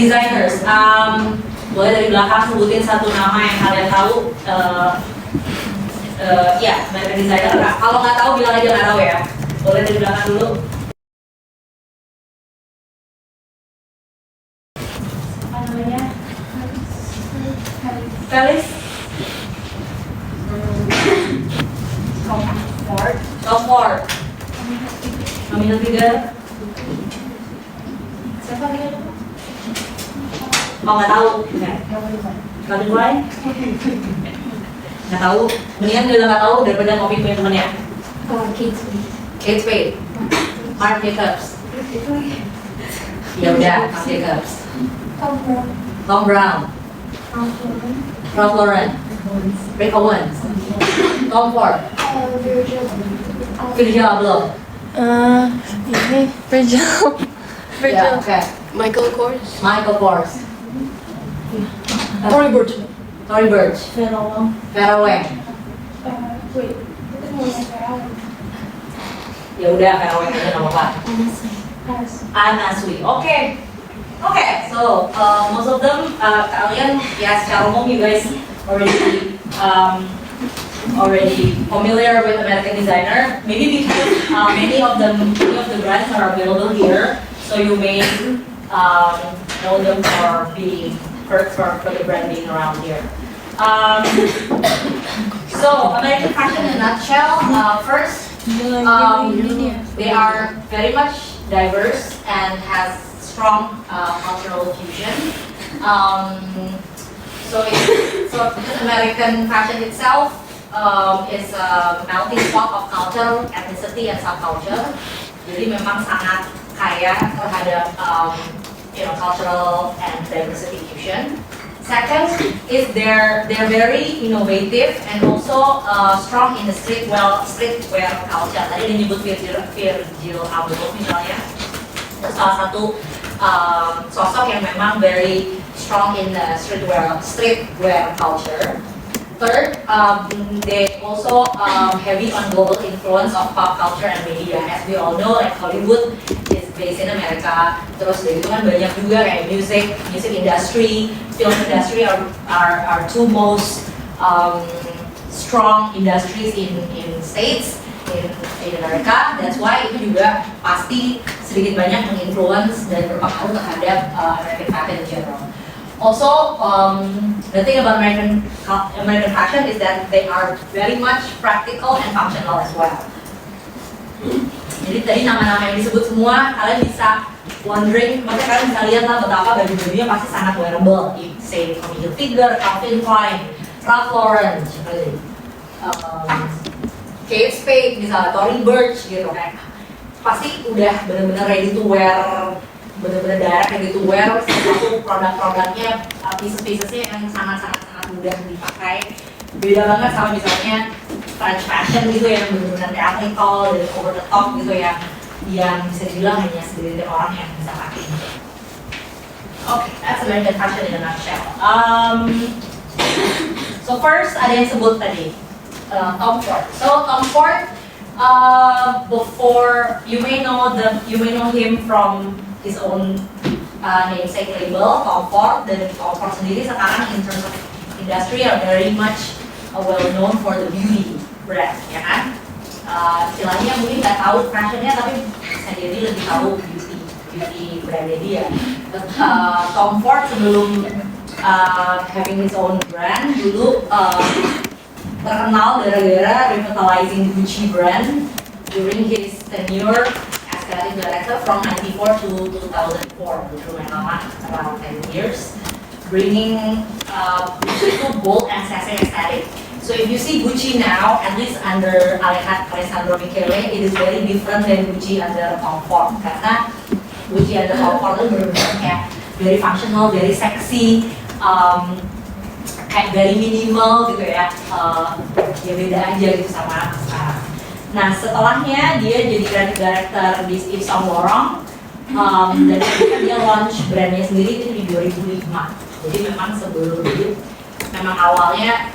designers. Boleh dari belakang sebutin satu nama yang kalian tahu. Ya, American designer. Kalau nggak tahu bilang aja nggak tahu ya. Boleh dari belakang dulu. Apa namanya? Felix. Tom Ford. Kami Hilfiger. Siapa dia? Oh nggak tahu. Calvin Klein. Nggak tahu. Mendingan bilang nggak tahu daripada ngopi punya temennya. Kate Spade. Marc Jacobs. Ya udah, Marc Jacobs. Tom Brown. Ralph Lauren. Rick Owens. Tom Ford. Virgil Abloh. Ini Virgil. Ya, oke. Michael Kors. Michael Kors. Tory Burch. Tory Burch. Vera Wang. Ya udah, Vera Wang aja nama apa? Anna Sui. Oke. So most of them kalian ya secara umum you guys already familiar with American designer. Maybe because many of the brands are available here, so you may know them for the brand being around here. So American fashion in a nutshell. First, they are very much diverse and has strong cultural fusion. So because American fashion itself is a melting pot of culture, ethnicity, and subculture. Jadi memang sangat kaya terhadap cultural and diversity fusion. Second is they're very innovative and also strong in the streetwear culture. Tadi disebut Virgil Abloh misalnya, salah satu sosok yang memang very strong in the streetwear culture. Third, they also heavy on global influence of pop culture and media. As we all know, like Hollywood is based in America. Terus dari itu kan banyak juga kayak music industry, film industry are two most strong industries in States. In America, that's why itu juga pasti sedikit banyak menginfluence dan berpengaruh terhadap American fashion in general. Also, the thing about American fashion is that they are very much practical and functional as well. Jadi tadi nama-nama yang disebut semua kalian bisa wondering, maksudnya kalian bisa lihat lah betapa baju-bajunya pasti sangat wearable. Say Tommy Hilfiger, Calvin Klein, Ralph Lauren, Kate Spade, misalnya Tory Burch gitu kan, pasti udah benar-benar ready to wear, benar-benar direct ready to wear. Satu produk-produknya, pieces-piecesnya yang sangat mudah dipakai. Beda banget sama misalnya French fashion gitu yang benar-benar theatrical dan over the top gitu yang bisa dibilang hanya segelintir orang yang bisa pakai. Okay, that's American fashion in a nutshell. So first ada yang sebut tadi. Tom Ford. So Tom Ford, before you may know him from his own namesake label, Tom Ford. Dan Tom Ford sendiri sekarang in terms of industry are very much well known for the beauty brand, ya kan? Istilahnya mungkin nggak tahu fashionnya, tapi bisa jadi lebih tahu beauty brandnya dia. Tom Ford sebelum having his own brand dulu terkenal gara-gara revitalizing Gucci brand during his tenure as creative director from 1994 to 2004, which lumayan lama, around 10 years, bringing Gucci to bold and sassy aesthetic. So if you see Gucci now, at least under Alessandro Michele, it is very different than Gucci under Tom Ford, karena Gucci under Tom Ford itu benar-benar kayak very functional, very sexy, kayak very minimal gitu ya, ya beda aja gitu sama sekarang. Nah setelahnya dia jadi creative director di Yves Saint Laurent, dan ketika dia launch brandnya sendiri itu di 2005. Jadi memang sebelum itu, memang awalnya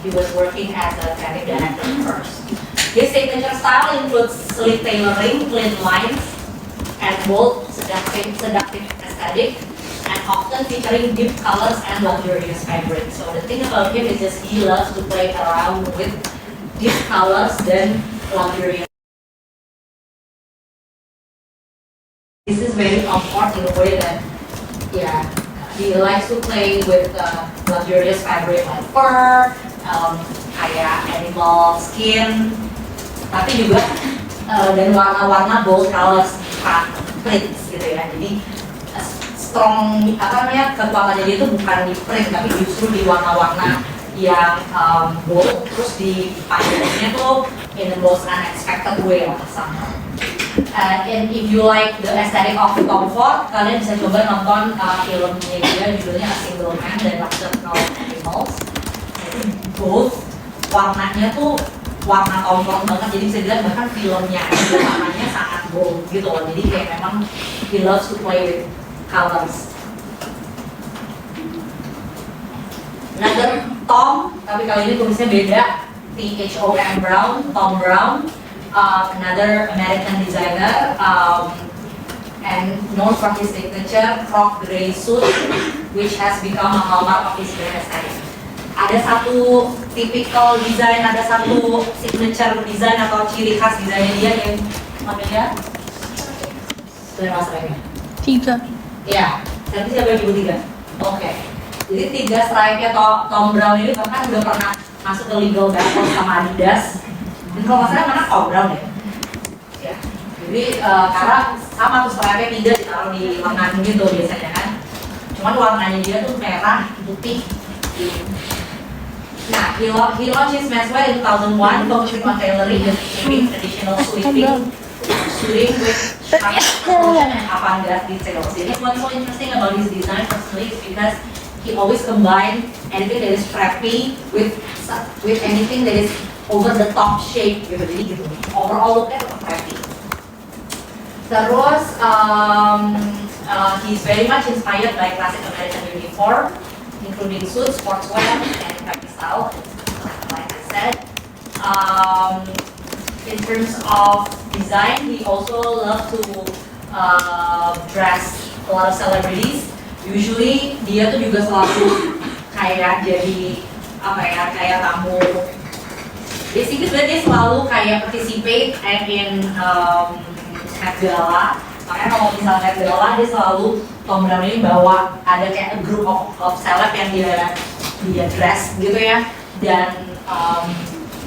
he was working as a creative director first. His signature style includes sleek tailoring, clean lines, and bold, seductive aesthetic. and often featuring deep colors and luxurious fabrics. So the thing about him is just he loves to play around with deep colors and luxurious. This is very comfort in a way that, yeah, he likes to play with luxurious fabric like fur, kayak animal skin, tapi juga dan warna-warna bold colors, prints gitu ya. Jadi strong kekuatannya dia itu bukan di print tapi justru di warna-warna yang bold, terus di panjangnya tuh in the most unexpected way lah somehow. And if you like the aesthetic of comfort, kalian bisa coba nonton filmnya dia, judulnya A Single Man dan Nocturnal Animals. Itu both warnanya tuh warna comfort banget, jadi bisa dilihat bahkan filmnya itu warnanya sangat bold gitu loh. Jadi kayak memang he loves to play with colors. Another Tom, tapi kali ini tulisnya beda, Thom Browne, Thom Browne. Another American designer and known for his signature croc gray suit, which has become a hallmark of his brand aesthetic. Ada satu typical design, ada satu signature design atau ciri khas desainnya dia yang namanya sudah masanya 3. ya, tapi siapa yang tiga? Oke. Jadi 3 stripe-nya Thom Browne ini bahkan udah pernah masuk ke legal battle sama Adidas. Dan kalau nggak salah mana Thom Browne ya. Jadi karena sama tuh stripe-nya 3 ditaruh di lengan gitu biasanya kan. Cuman warnanya dia tuh merah, putih. Nah, he launched his menswear in 2001, focusing on tailoring and shaping traditional suiting with fashion and avant-garde details. Jadi what's so interesting about his design personally is because he always combine anything that is strappy with anything that is over the top shape gitu. Jadi gitu. Overall looknya tetap strappy. Terus he's very much inspired by classic American uniform, including suits, sportswear, and khaki style, like I said. In terms of design, he also loves to dress a lot of celebrities. Usually dia tuh juga selalu kayak jadi kayak tamu. Basically dia selalu kayak participate in Met Gala. Makanya kalau misalnya Met Gala dia selalu Thom Browne ini bawa ada kayak a group of celeb yang dia dress gitu ya, dan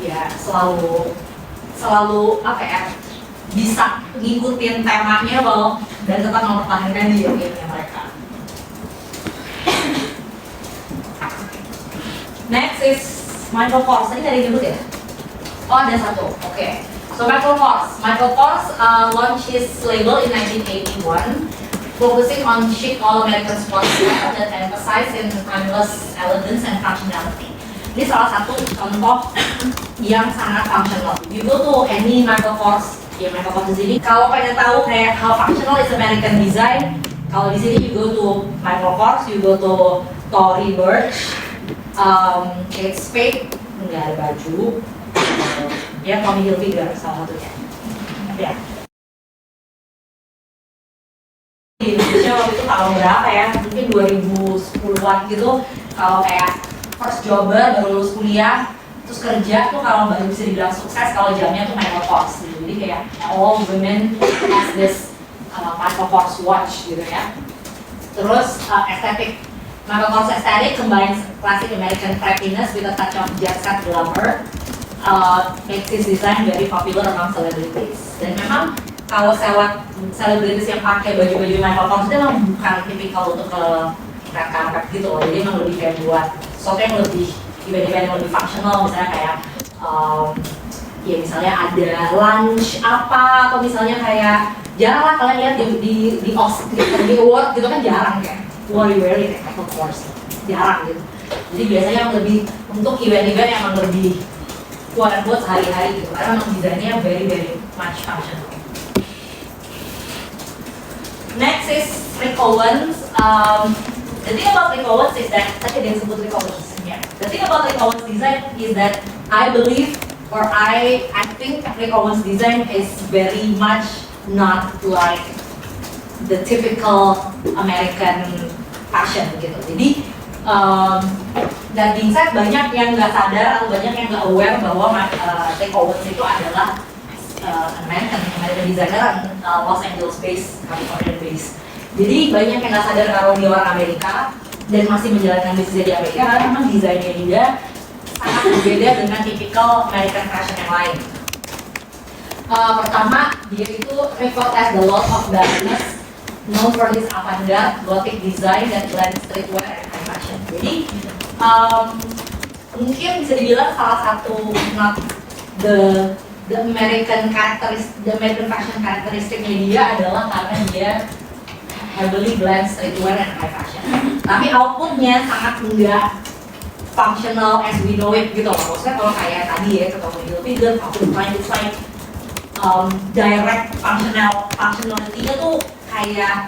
ya selalu bisa ngikutin temanya loh dan tetap mempertahankan dirinya mereka. Next is Michael Kors. Tadi ada yang nyebut ya? Oh ada satu. Oke. So Michael Kors launched his label in 1981, focusing on chic all-American sportswear that emphasize in timeless elegance and functionality. Ini salah satu contoh yang sangat functional. You go to any Michael Kors di sini, kalau pengen tahu kayak how functional is American design, kalau di sini you go to Michael Kors, you go to Tory Burch, Kate Spade, nggak ada baju, ya Tommy Hilfiger salah satunya. Ya. Di Indonesia waktu itu tahun berapa ya? Mungkin 2010-an gitu, kalau kayak first jobber baru lulus kuliah, terus kerja tuh kalau baru bisa dibilang sukses kalau jamnya tuh Michael Kors gitu. Jadi kayak all women has this Michael Kors watch gitu ya. Terus aesthetic, Michael Kors aesthetic combines classic American preppiness with a touch of jet set glamour, makes his design very popular among celebrities. Dan memang kalau selebritis yang pakai baju-baju Michael Kors itu memang bukan tipikal untuk ke karpet gitu loh. Jadi memang lebih kayak buat sesuatu yang lebih event-event yang lebih functional, misalnya kayak ya misalnya ada lunch apa, atau misalnya kayak jarang lah kalian lihat di award gitu kan, jarang kayak what you wear kayak Michael Kors, jarang gitu. Jadi biasanya yang lebih untuk event-event yang memang lebih buat sehari-hari gitu, karena memang desainnya very much functional. Next is Rick Owens. The thing about Rick Owens is that tadi ada yang sebut Rick Owens. The thing about Rick Owens design is that I believe, or I think Rick Owens design is very much not like the typical American fashion gitu. Jadi dan insight banyak yang nggak sadar atau banyak yang nggak aware bahwa Rick Owens itu adalah American designer, Los Angeles based, California based. Jadi banyak yang nggak sadar kalau dia orang Amerika dan masih menjalankan bisnis di Amerika karena memang desainnya dia sangat berbeda dengan tipikal American fashion yang lain. Pertama, dia itu referred as the Lord of Darkness, known for his avant-garde, gothic design, dan blend streetwear and high fashion. Jadi, mungkin bisa dibilang salah satu not the American fashion karakteristiknya dia adalah karena dia heavily blend streetwear and high fashion. Tapi outputnya sangat enggak functional as we know it gitu loh. Maksudnya kalau kayak tadi ya, ketemu Hilfiger, it's like direct functionality-nya tuh kayak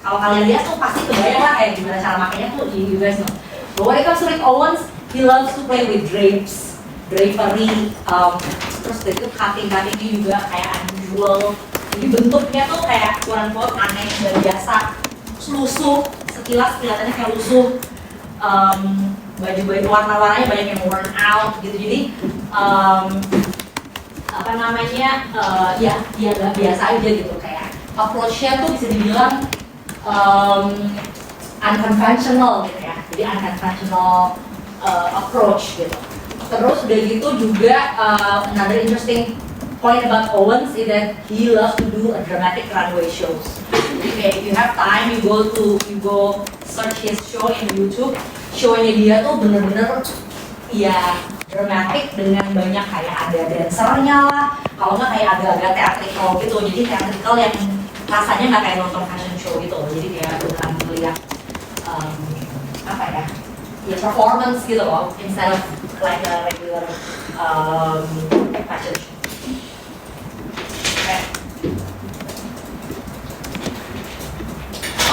kalau kalian lihat tuh pasti kebayang lah kayak gimana cara makainya tuh you guys know. But when it comes to Rick Owens, he loves to play with drapes, drapery, terus itu cutting-nya juga kayak unusual. Jadi bentuknya tuh kayak quote-unquote aneh dan biasa, lusuh, sekilas kelihatannya kayak lusuh. Baju-baju warna-warnanya banyak yang worn out gitu, jadi ya nggak biasa aja gitu, kayak approach-nya tuh bisa dibilang unconventional gitu ya, jadi unconventional approach gitu. Terus udah gitu juga another interesting point about Owens is that he loves to do a dramatic runway shows. Jadi kayak if you have time, you go search his show in YouTube. Show-nya dia tuh bener-bener ya dramatic dengan banyak kayak ada dancernya lah, kalau nggak kayak agak-agak theatrical gitu. Jadi theatrical yang rasanya nggak kayak nonton fashion show gitu. Jadi kayak beneran melihat ya performance gitu loh, instead of like a regular fashion show.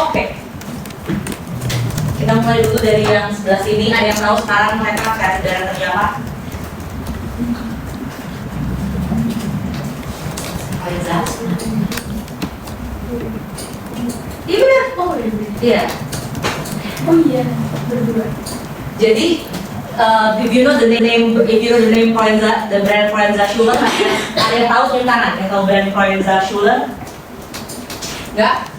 Oke. Kita mulai dulu dari yang sebelah sini. Ada yang tahu sekarang mereka kayak saudara kerja apa? Reza. Iya benar. Oh iya. Oh iya. Berdua. Jadi, if you know the name Forenza, the brand Forenza Schuler, ada yang tahu tulisan tangan? Yang tahu brand Forenza Schuler? Enggak?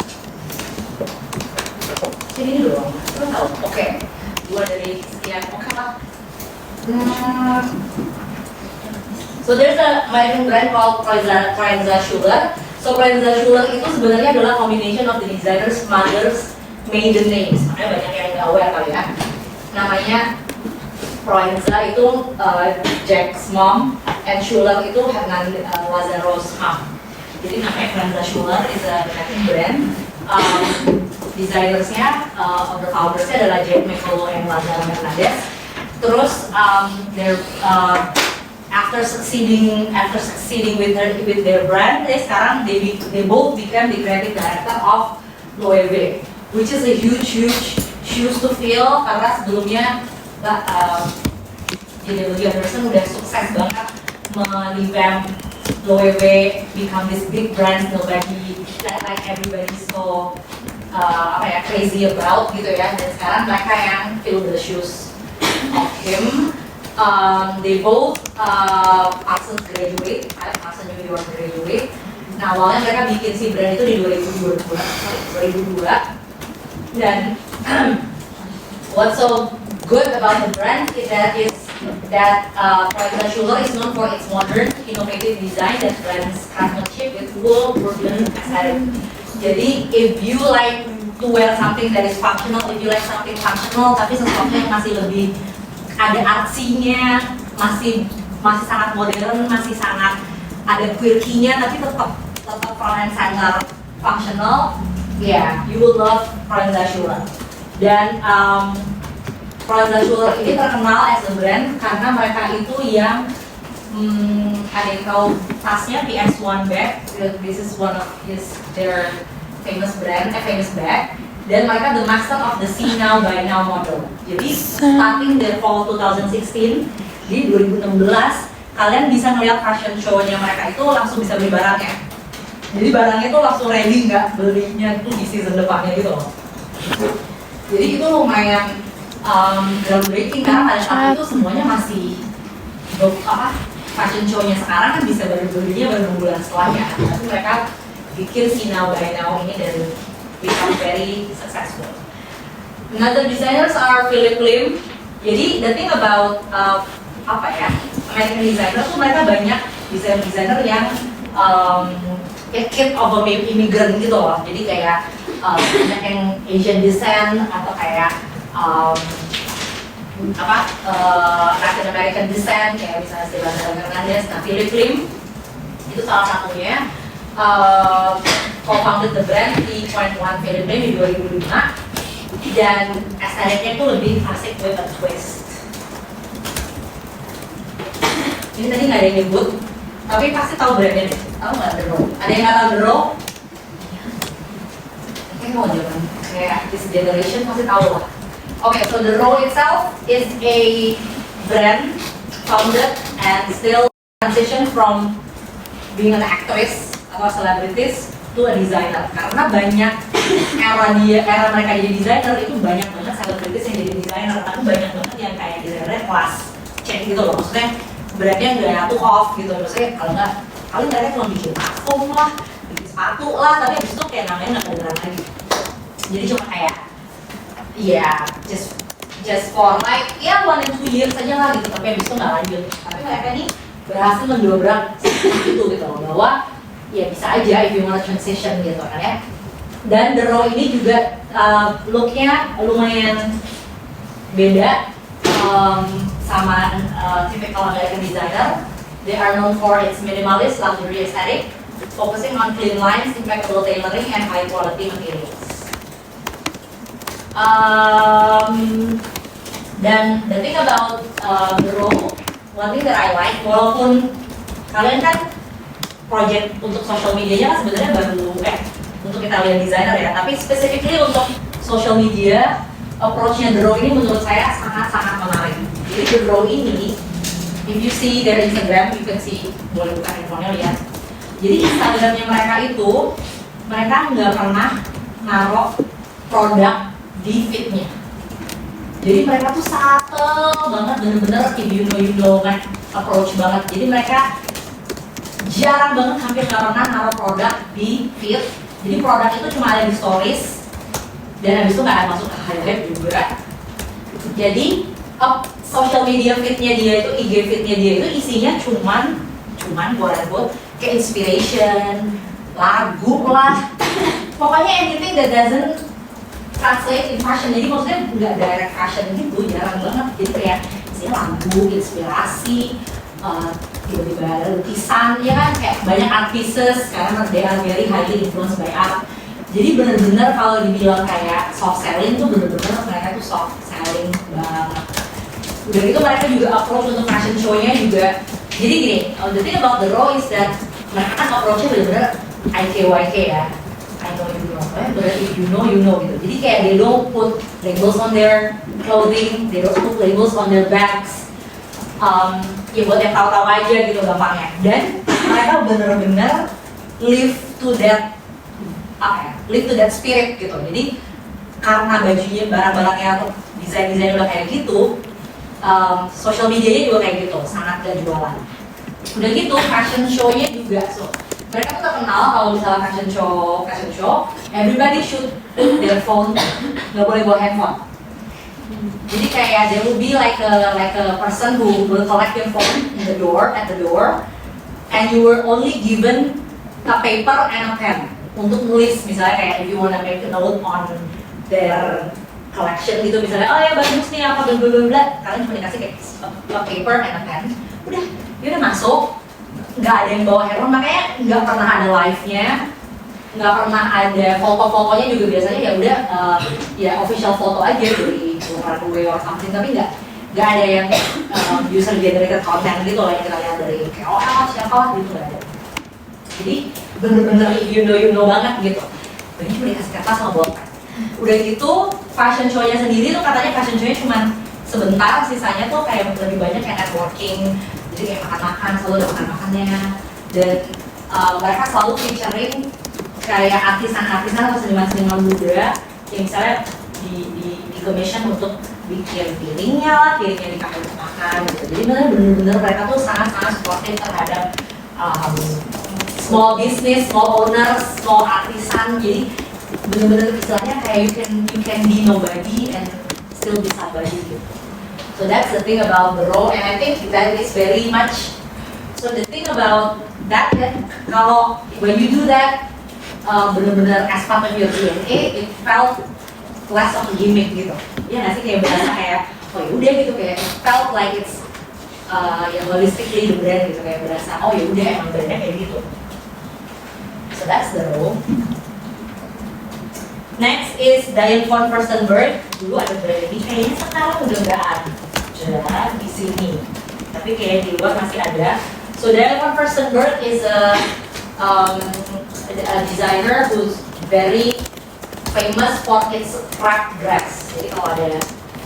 Sini dulu. Tahu? Oke. Dua dari sekian. Oke lah. So there's a American brand called Forenza Schuler. So Forenza Schuler itu sebenarnya adalah combination of the designer's mother's maiden names. Makanya banyak yang nggak aware kali ya. Namanya Forenza itu Jack's mom, and Schuler itu Hernan Lazaro's mom. Jadi namanya Forenza Schuler is a American brand. Desainersnya, the foundersnya adalah Jack McCullough and Lazaro Hernandez. Terus after succeeding with their brand, sekarang they both became the creative director of Loewe, which is a huge shoes to fill karena sebelumnya J.W. Anderson udah sukses banget merevamp Loewe, become this big brand nobody like everybody so crazy about gitu ya, dan sekarang mereka yang fill the shoes of him. They both Parsons graduate, Parsons New York graduate. Nah awalnya mereka bikin si brand itu di 2002 dan what's so good about the brand is that Forenza Schuler is known for its modern, innovative design that blends craftsmanship with cool urban aesthetic. Jadi if you like to wear something that is functional, if you like something functional tapi sesuatu yang masih lebih ada artsy-nya, masih sangat modern, masih sangat ada quirky-nya tapi tetap front and center functional, you will love Forenza Schuler. Dan Forenza Schuler ini terkenal as a brand karena mereka itu yang ada yang tahu tasnya PS1 bag. This is one of their famous bag. Dan mereka the master of the see now buy now model. Jadi starting dari fall 2016 di 2016 kalian bisa melihat fashion show-nya mereka itu langsung bisa beli barangnya. Jadi barangnya itu langsung ready, nggak belinya itu di season depannya gitu loh. Jadi itu lumayan groundbreaking karena pada saat itu semuanya masih fashion show-nya sekarang kan bisa berdirinya baru 6 bulan setelahnya. Tapi mereka bikin si Now by Now ini dan become very successful. Another designers are Philip Lim. Jadi the thing about American designer tuh mereka banyak desainer yang kid of a immigrant gitu loh. Jadi kayak banyak yang Asian descent atau kayak Latin American descent kayak misalnya Stefan Hernandez. Nah, Philip Lim itu salah satunya co-founded the brand T.1 Philip Lim di 2005 dan estetiknya itu lebih klasik with a twist. Ini tadi nggak ada yang nyebut, tapi pasti tahu brandnya deh. Tahu nggak The Row? Ada yang nggak tahu The Row? Kayaknya mau jaman kayak this generation pasti tahu lah. Okay, so The Row itself is a brand founded and still transition from being an actress atau celebrities to a designer. Karena banyak era mereka jadi designer itu banyak banget celebrities yang jadi designer, tapi banyak banget yang kayak designer kelas C gitu loh. Maksudnya brandnya nggak tuh off gitu. Maksudnya kalau nggak, kali mereka cuma bikin parfum lah, bikin sepatu lah, tapi abis itu kayak namanya nggak beneran lagi. Jadi cuma kayak just for like 1 and 2 years aja lah gitu, tapi abis itu nggak lanjut. Tapi mereka nih berhasil mendobrak itu gitu loh, bahwa ya bisa aja if you wanna transition gitu kan ya. Dan The Row ini juga looknya lumayan beda sama typical American designer. They are known for its minimalist luxury aesthetic, focusing on clean lines, impeccable tailoring, and high quality materials. Dan the thing about The Row, one thing that I like, walaupun kalian kan project untuk social medianya kan sebenarnya baru untuk Italian designer ya, tapi specifically untuk social media approach-nya The Row ini menurut saya sangat-sangat menarik. Jadi The Row ini, if you see their Instagram, you can see, boleh buka handphonenya lihat. Jadi Instagramnya mereka itu, mereka nggak pernah naruh produk di feed-nya. Jadi mereka tuh subtle banget, bener-bener if you know kan, approach banget. Jadi mereka jarang banget, hampir nggak pernah naruh produk di feed. Jadi produk itu cuma ada di stories, dan habis itu nggak akan masuk ke highlight juga. Jadi social media feed-nya dia itu, IG feed-nya dia itu isinya cuman buat kayak inspiration, lagu lah, pokoknya anything that doesn't translate in fashion. Jadi maksudnya nggak direct fashion gitu, jarang banget. Jadi kayak isinya lagu, inspirasi, tiba-tiba ada lukisan, ya kan, kayak banyak art pieces karena they are very highly influenced by art. Jadi bener-bener kalau dibilang kayak soft selling tuh bener-bener mereka tuh soft selling banget. Udah gitu mereka juga approach untuk fashion show-nya juga. Jadi gini, the thing about The Row is that mereka kan approach-nya bener-bener IKYK ya. I know you know, but if you know gitu. Jadi kayak they don't put labels on their clothing, they don't put labels on their bags. Ya buat yang tahu-tahu aja gitu gampangnya. Dan mereka bener-bener live to that spirit gitu. Jadi karena bajunya, barang-barangnya atau desain-desain udah kayak gitu, social medianya juga kayak gitu, sangat gak jualan. Udah gitu fashion show-nya juga, so mereka tuh terkenal kalau misalnya fashion show, everybody should put their phone, nggak boleh bawa handphone. Jadi kayak there will be like a person who will collect your phone at the door, and you were only given a paper and a pen untuk nulis, misalnya kayak if you wanna make a note on their collection gitu, misalnya oh ya bagus nih apa bla bla bla, kalian cuma dikasih kayak a paper and a pen, udah, dia udah masuk, nggak ada yang bawa handphone, makanya nggak pernah ada live-nya, nggak pernah ada foto-fotonya juga, biasanya ya udah ya official foto aja dari runway or something, tapi nggak ada yang user generated content gitu lah yang kita lihat dari KOL siapa gitu, nggak ada. Jadi bener-bener you know banget gitu. Ini cuma dikasih kertas sama bolpen. Udah gitu fashion show-nya sendiri tuh katanya fashion show-nya cuma sebentar, sisanya tuh kayak lebih banyak kayak networking. Jadi kayak makan-makan, selalu ada makan-makannya. Dan mereka selalu featuring kayak artisan-artisan atau seniman-seniman muda yang misalnya di commission untuk bikin piringnya lah, piringnya dipakai untuk makan gitu. Jadi bener-bener mereka tuh sangat-sangat supportive terhadap small business, small owners, small artisan. Jadi bener-bener istilahnya kayak you can be nobody and still be somebody gitu. So that's the thing about the role, and I think that is very much. So the thing about that kalau when you do that benar-benar as part of your DNA, it felt less of a gimmick gitu. Ya nggak sih, kayak berasa kayak oh ya udah gitu, kayak it felt like it's ya holistically the brand gitu, kayak berasa oh ya udah emang brandnya kayak gitu. So that's the role. Next is Diane von Furstenberg. Dulu ada brand ini, kayaknya sekarang udah nggak ada di sini, tapi kayak di luar masih ada. So Diane von Furstenberg is a designer who's very famous for its craft dress. Jadi kalau ada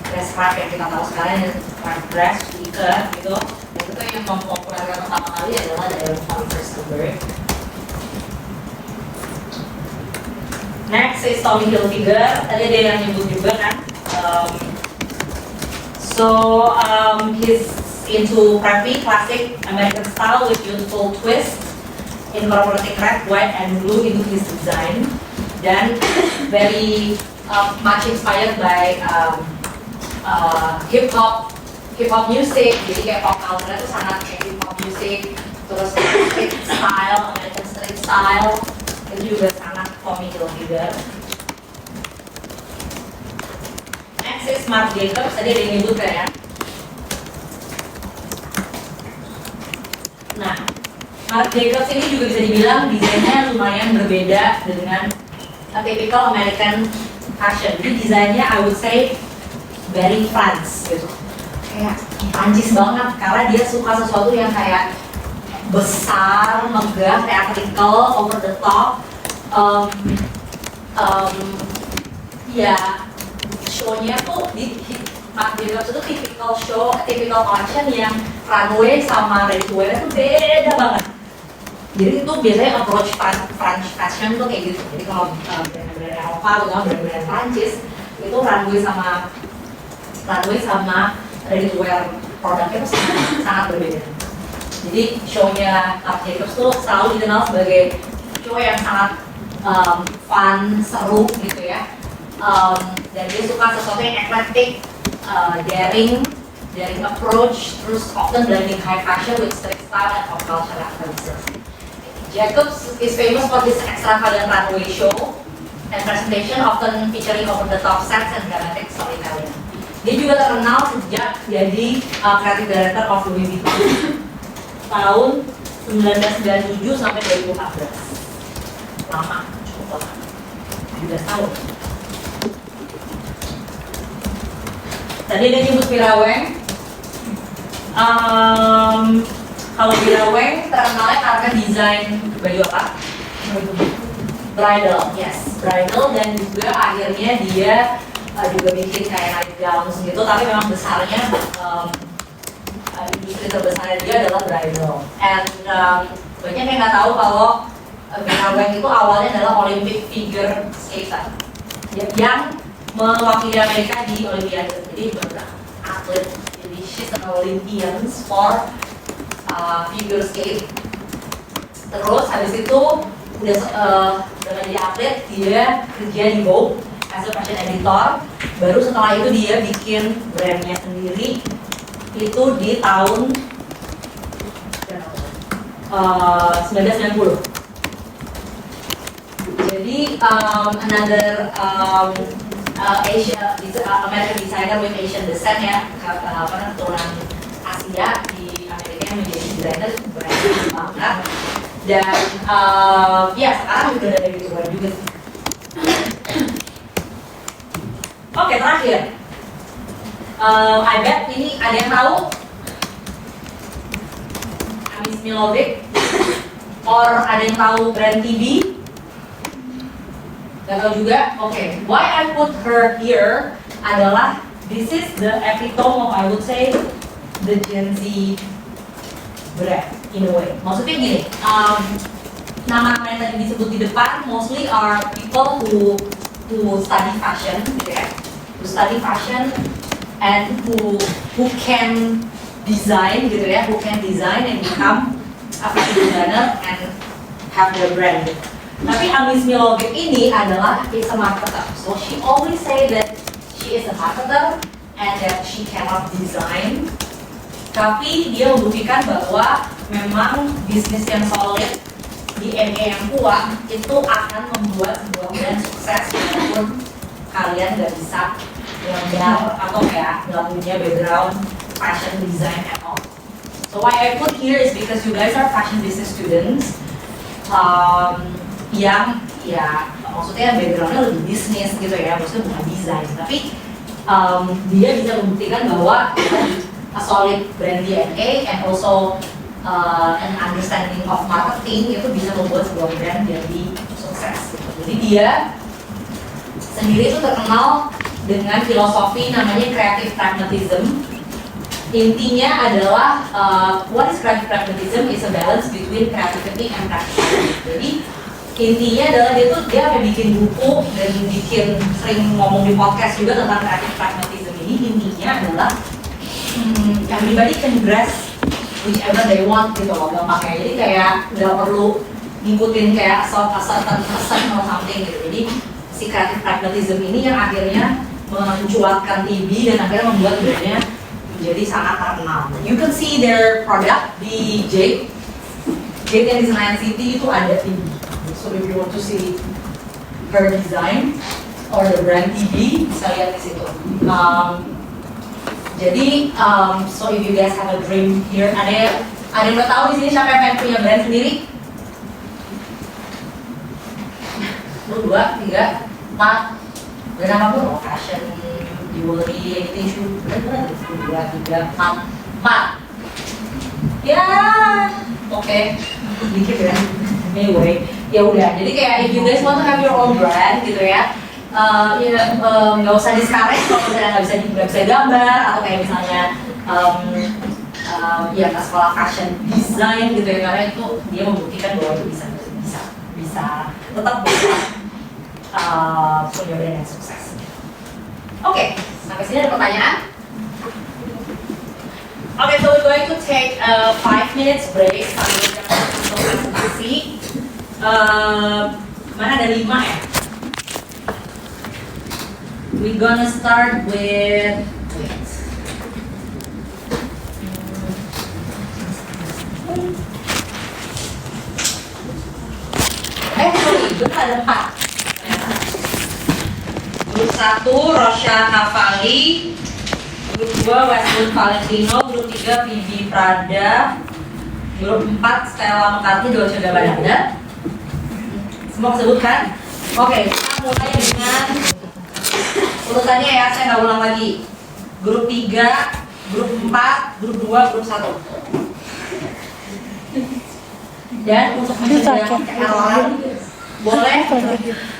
dress craft yang kita tahu sekarang, craft dress, ikat gitu, itu tuh yang mempopulerkan pertama kali adalah Diane von Furstenberg. Next is Tommy Hilfiger. Tadi ada yang nyebut juga kan. He's into preppy, classic American style with youthful twist, incorporating red, white, and blue into his design. Dan very much inspired by hip hop music. Jadi kayak pop culture itu sangat kayak hip hop music. Terus street style, American street style itu juga sangat Tommy Hilfiger. Next is Marc Jacobs. Tadi ada yang nyebut kan ya. Nah, Marc Jacobs ini juga bisa dibilang desainnya lumayan berbeda dengan typical American fashion. Jadi desainnya I would say very France gitu. Kayak Prancis banget karena dia suka sesuatu yang kayak besar, megah, theatrical, over the top. Ya, show-nya tuh di Marc Jacobs itu typical collection yang runway sama ready to wear itu beda banget. Jadi itu biasanya approach French fashion tuh kayak gitu. Jadi kalau brand-brand Eropa atau brand-brand Prancis itu runway sama ready to wear produknya tuh sangat berbeda. Jadi show-nya Marc Jacobs tuh selalu dikenal sebagai show yang sangat fun, seru gitu ya. Dan dia suka sesuatu yang eclectic, daring approach, terus often blending high fashion with street style and pop culture references. Jacobs is famous for his extravagant runway show and presentation, often featuring over-the-top sets and dramatic storytelling. Dia juga terkenal sejak jadi creative director of Louis Vuitton tahun 1997 sampai 2014. Lama, cukup lama. 17 tahun. Tadi dia nyebut Vera Wang. Kalau Vera Wang terkenalnya karena desain baju apa? Bridal, yes, bridal, dan juga akhirnya dia juga bikin kayak night gowns gitu, tapi memang besarnya industri terbesarnya dia adalah bridal. And banyak yang nggak tahu kalau Vera Wang itu awalnya adalah Olympic figure skater yang mewakili Amerika di Olimpiade. Jadi benar atlet, jadi she's an Olympian for figure skate. Terus habis itu udah jadi atlet, dia kerja di Vogue as a fashion editor. Baru setelah itu dia bikin brandnya sendiri itu di tahun 1990. Jadi another American designer with Asian descent ya, keturunan Asia di Amerika yang menjadi desainer berani banget. Dan ya sekarang udah ada di luar juga sih. Oke, terakhir, I bet ini ada yang tahu Amis Milovic, or ada yang tahu brand TV? Gak tahu juga. Oke, why I put her here adalah this is the epitome of, I would say, the Gen Z brand in a way. Maksudnya gini, nama-nama yang tadi disebut di depan mostly are people who study fashion gitu ya. who study fashion and who can design gitu ya, who can design and become a fashion designer and have their brand. Tapi Amis Milovic ini adalah is a marketer, so she always say that she is a marketer and that she cannot design. Tapi dia membuktikan bahwa memang bisnis yang solid di MA yang kuat itu akan membuat sebuah brand sukses walaupun kalian nggak bisa gambar atau kayak nggak punya background fashion design at all. So why I put here is because you guys are fashion business students yang ya maksudnya backgroundnya lebih bisnis gitu ya, maksudnya bukan desain, tapi dia bisa membuktikan bahwa a solid brand DNA and also an understanding of marketing itu bisa membuat sebuah brand jadi sukses. Jadi dia sendiri itu terkenal dengan filosofi namanya creative pragmatism. Intinya adalah what is creative pragmatism is a balance between creativity and practicality. Jadi intinya adalah dia sampai bikin buku dan bikin sering ngomong di podcast juga tentang creative pragmatism ini. Intinya adalah everybody can dress whichever they want gitu loh, gampangnya. Jadi kayak nggak perlu ngikutin kayak a certain or something gitu. Jadi si creative pragmatism ini yang akhirnya mencuatkan TV dan akhirnya membuat brandnya menjadi sangat terkenal. You can see their product di Jade yang di Senayan City itu ada TV. So if you want to see her design or the brand TV, bisa lihat di situ. Jadi, so if you guys have a dream here, ada yang udah tahu di sini siapa yang pengen punya brand sendiri? 1, 2, 3, 4, dan apapun, fashion, jewelry, anything shoe, bener-bener 1, 2, 3, 4. Ya, oke, dikit ya. Anyway, ya udah. Jadi kayak if you guys want to have your own brand gitu ya, nggak usah discourage kalau misalnya nggak bisa gambar atau kayak misalnya ya ke sekolah fashion design gitu ya, karena itu dia membuktikan bahwa itu bisa tetap bisa punya brand yang sukses. Oke, sampai sini ada pertanyaan? Oke, so we're going to take a 5 minutes break sambil kita presentasi. Mana ada 5 ya? We're gonna start with sorry, ada 4. Grup 1, Rosha Navali. Grup 2, Westwood Valentino. Grup 3, Bibi Prada. Grup 4, Stella McCartney, Dolce & Gabbana. Semua disebutkan? Oke, kita mulai dengan urutannya ya, saya nggak ulang lagi. Grup 3, grup 4, grup 2, grup 1. Dan untuk mencegah keeroran, boleh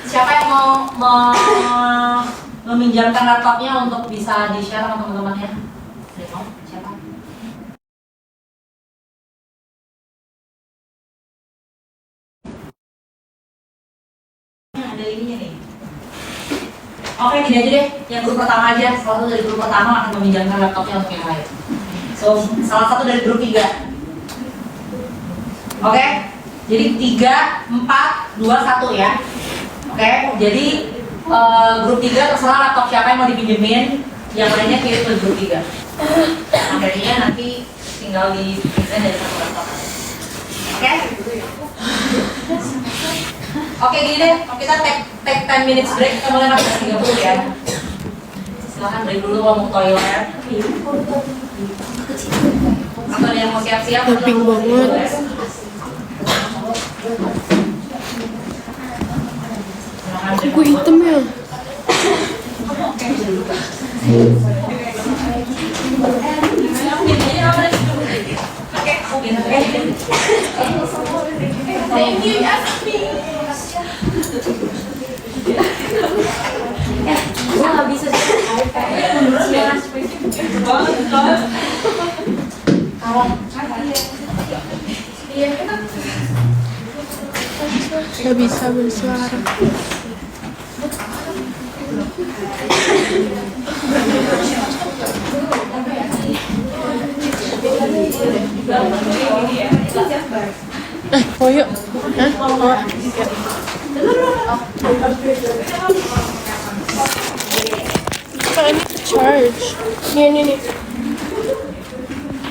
siapa yang mau meminjamkan laptopnya untuk bisa di-share sama teman-temannya? Siapa? Ada ininya nih. Oke, gini aja deh, yang grup pertama aja. Salah satu dari grup pertama akan meminjamkan laptopnya untuk yang lain. So, salah satu dari grup 3. Oke, jadi 3, 4, 2, 1 ya. Oke, jadi grup 3 terserah laptop siapa yang mau dipinjemin, yang lainnya kirim ke grup 3. Materinya nanti tinggal di present dari satu laptop. Oke? Oke, gini deh, kita take 10 minutes break, kita mulai 14.30 ya. Silahkan break dulu kalau mau toilet. Atau ada yang mau siap-siap? Ping banget. Gue hitam ya. Thank you, Yasmin. Gue gak bisa sih iPad. Gak bisa bersuara. Oh yuk. Hah? Oh. Pak, ini charge. Nih.